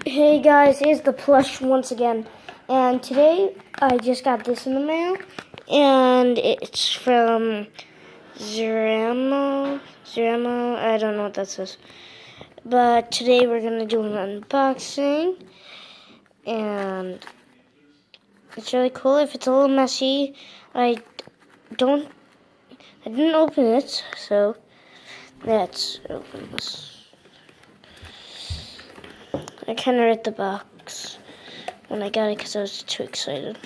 Hey guys, here's the plush once again. And today I just got this in the mail. And it's from Zeramo. I don't know what that says. But today we're going to do an unboxing. And it's really cool. If it's a little messy, I didn't open it. So let's open this. I kind of read the box when I got it because I was too excited.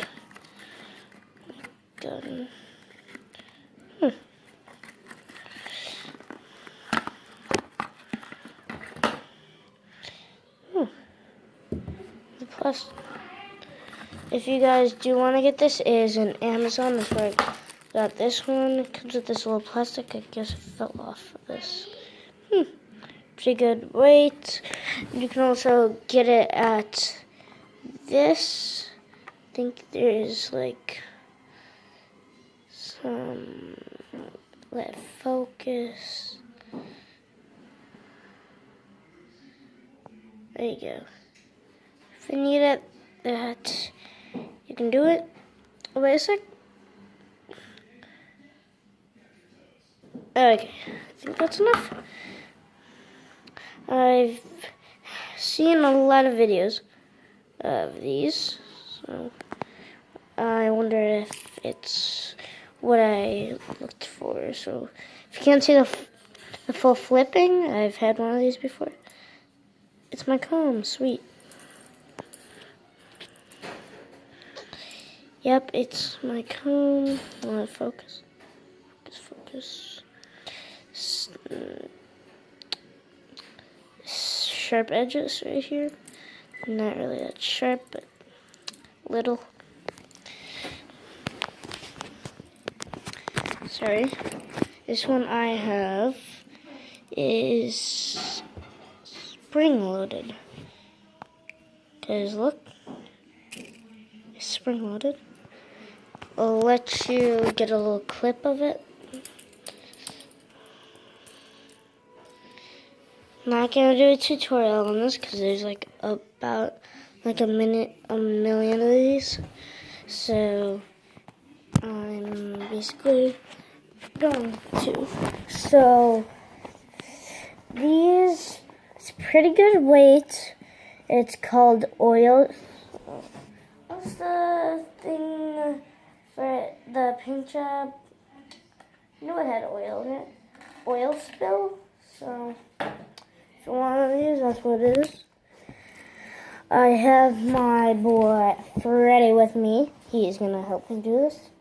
Got it. The plus, if you guys do want to get this, it is an Amazon. That's where I got this one. It comes with this little plastic. I guess it fell off of this. Pretty good weight. You can also get it at this. I think there's like some, let it focus. There you go. If you need it, that you can do it. Oh, wait a sec. Okay, I think that's enough. I've seen a lot of videos of these, so I wonder if it's what I looked for. So if you can't see the full flipping, I've had one of these before. It's my comb, sweet. Yep, it's my comb. Focus. Sharp edges right here. Not really that sharp, but little. Sorry. This one I have is spring-loaded. Because look, it's spring-loaded. I'll let you get a little clip of it. Not gonna do a tutorial on this because there's like about like a million of these. So I'm basically going to. So these, it's pretty good weight. It's called oil. What's the thing for the paint job? I knew it had oil in it. Oil spill. So if you want one of these, that's what it is. I have my boy Freddy with me. He is gonna help me do this.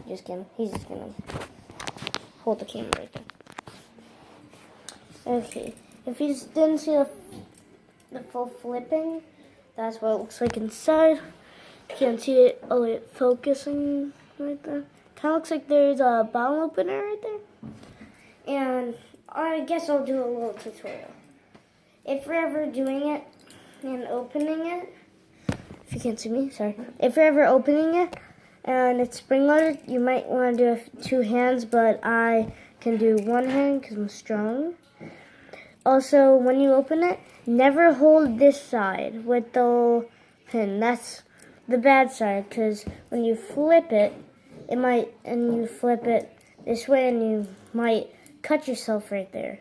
Just kidding. He's just gonna hold the camera right there. Okay. If you just didn't see the full flipping, that's what it looks like inside. You can't see it. Oh, it focusing right there. Kind of looks like there's a bottle opener right there. And I guess I'll do a little tutorial. If you're ever doing it and opening it, if you can't see me, sorry. If you're ever opening it and it's spring-loaded, you might want to do two hands, but I can do one hand because I'm strong. Also, when you open it, never hold this side with the pin. That's the bad side, because when you flip it, you flip it this way and you might cut yourself right there.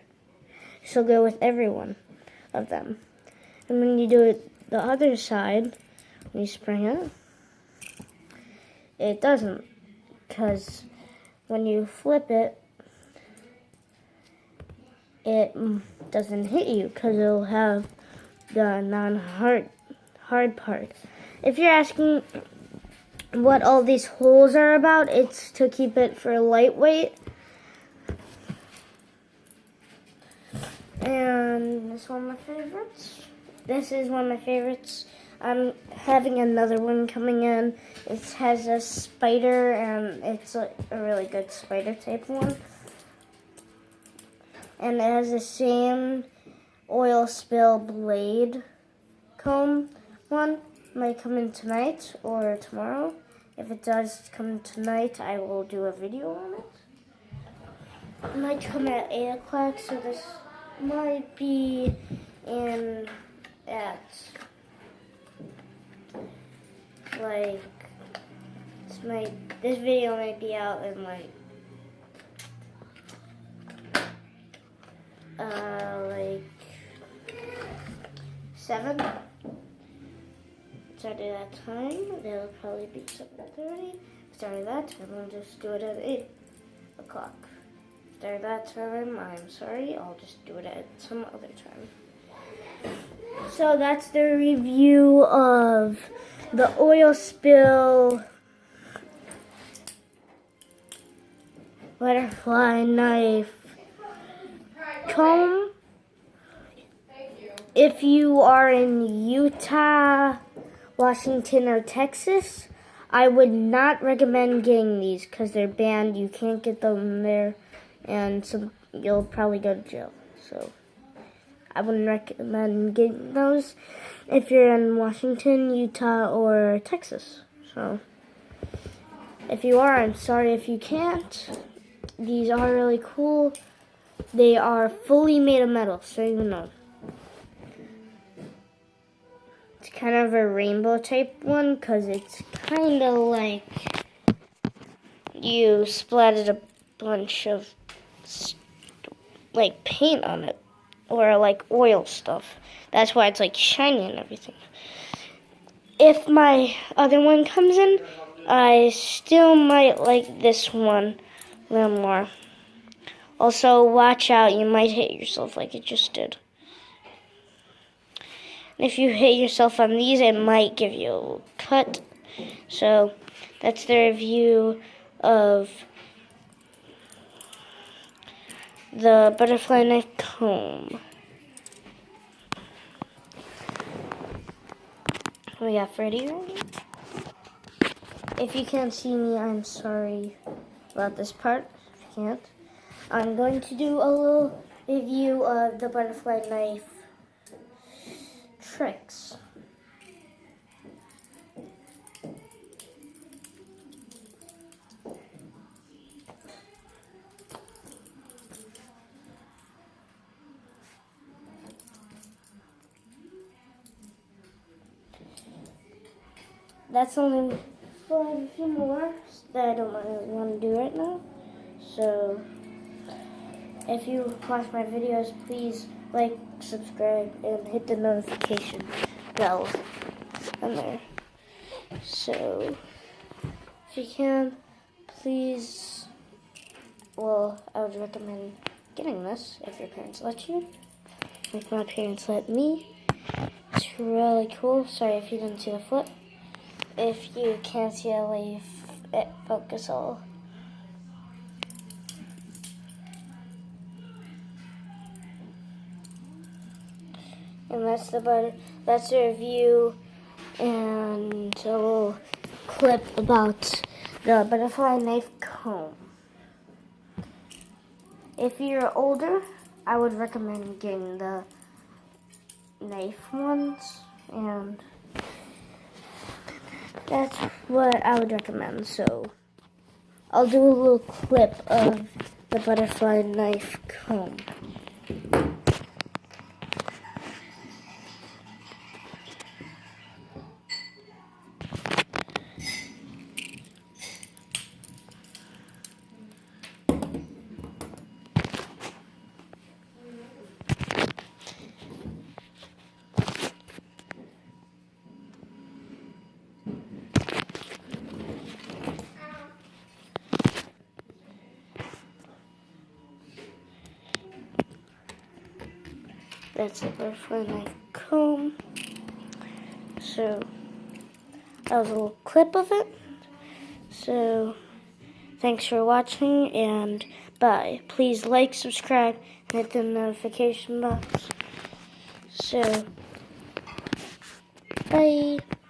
So go with every one of them. And when you do it the other side, when you spring it doesn't, because when you flip it, it doesn't hit you because it'll have the non-hard part. If you're asking what all these holes are about, it's to keep it for lightweight. And this is one of my favorites. This is one of my favorites. I'm having another one coming in. It has a spider, and it's a really good spider type one. And it has the same oil spill blade comb one. Might come in tonight or tomorrow. If it does come tonight, I will do a video on it. It might come at 8 o'clock, so this might be in at like this video might be out in like 7. Started that time. It'll probably be 7:30. Started that time. I'll just do it at 8 o'clock. Started that time. I'm sorry. I'll just do it at some other time. So that's the review of the oil spill butterfly knife comb. If you are in Utah, Washington, or Texas, I would not recommend getting these because they're banned. You can't get them there, and so you'll probably go to jail. So I wouldn't recommend getting those if you're in Washington, Utah, or Texas. So if you are, I'm sorry if you can't. These are really cool. They are fully made of metal, so you know. It's kind of a rainbow type one because it's kind of like you splattered a bunch of like paint on it or like oil stuff. That's why it's like shiny and everything. If my other one comes in, I still might like this one a little more. Also, watch out, you might hit yourself like it just did. And if you hit yourself on these, it might give you a little cut. So that's the review of the butterfly knife comb. We got Freddy ready. If you can't see me, I'm sorry about this part. If you can't, I'm going to do a little review of the butterfly knife tricks. That's only a few more that I don't really want to do right now. So if you watch my videos, please like, subscribe, and hit the notification bell on there. So if you can, please, well, I would recommend getting this if your parents let you. Like my parents let me. It's really cool. Sorry if you didn't see the flip. If you can't see it, leave it focus all. And that's the review and a little clip about the butterfly knife comb. If you're older, I would recommend getting the knife ones, and that's what I would recommend. So I'll do a little clip of the butterfly knife comb. That's the butterfly knife comb. So that was a little clip of it. So thanks for watching, and bye. Please like, subscribe, and hit the notification box. So bye.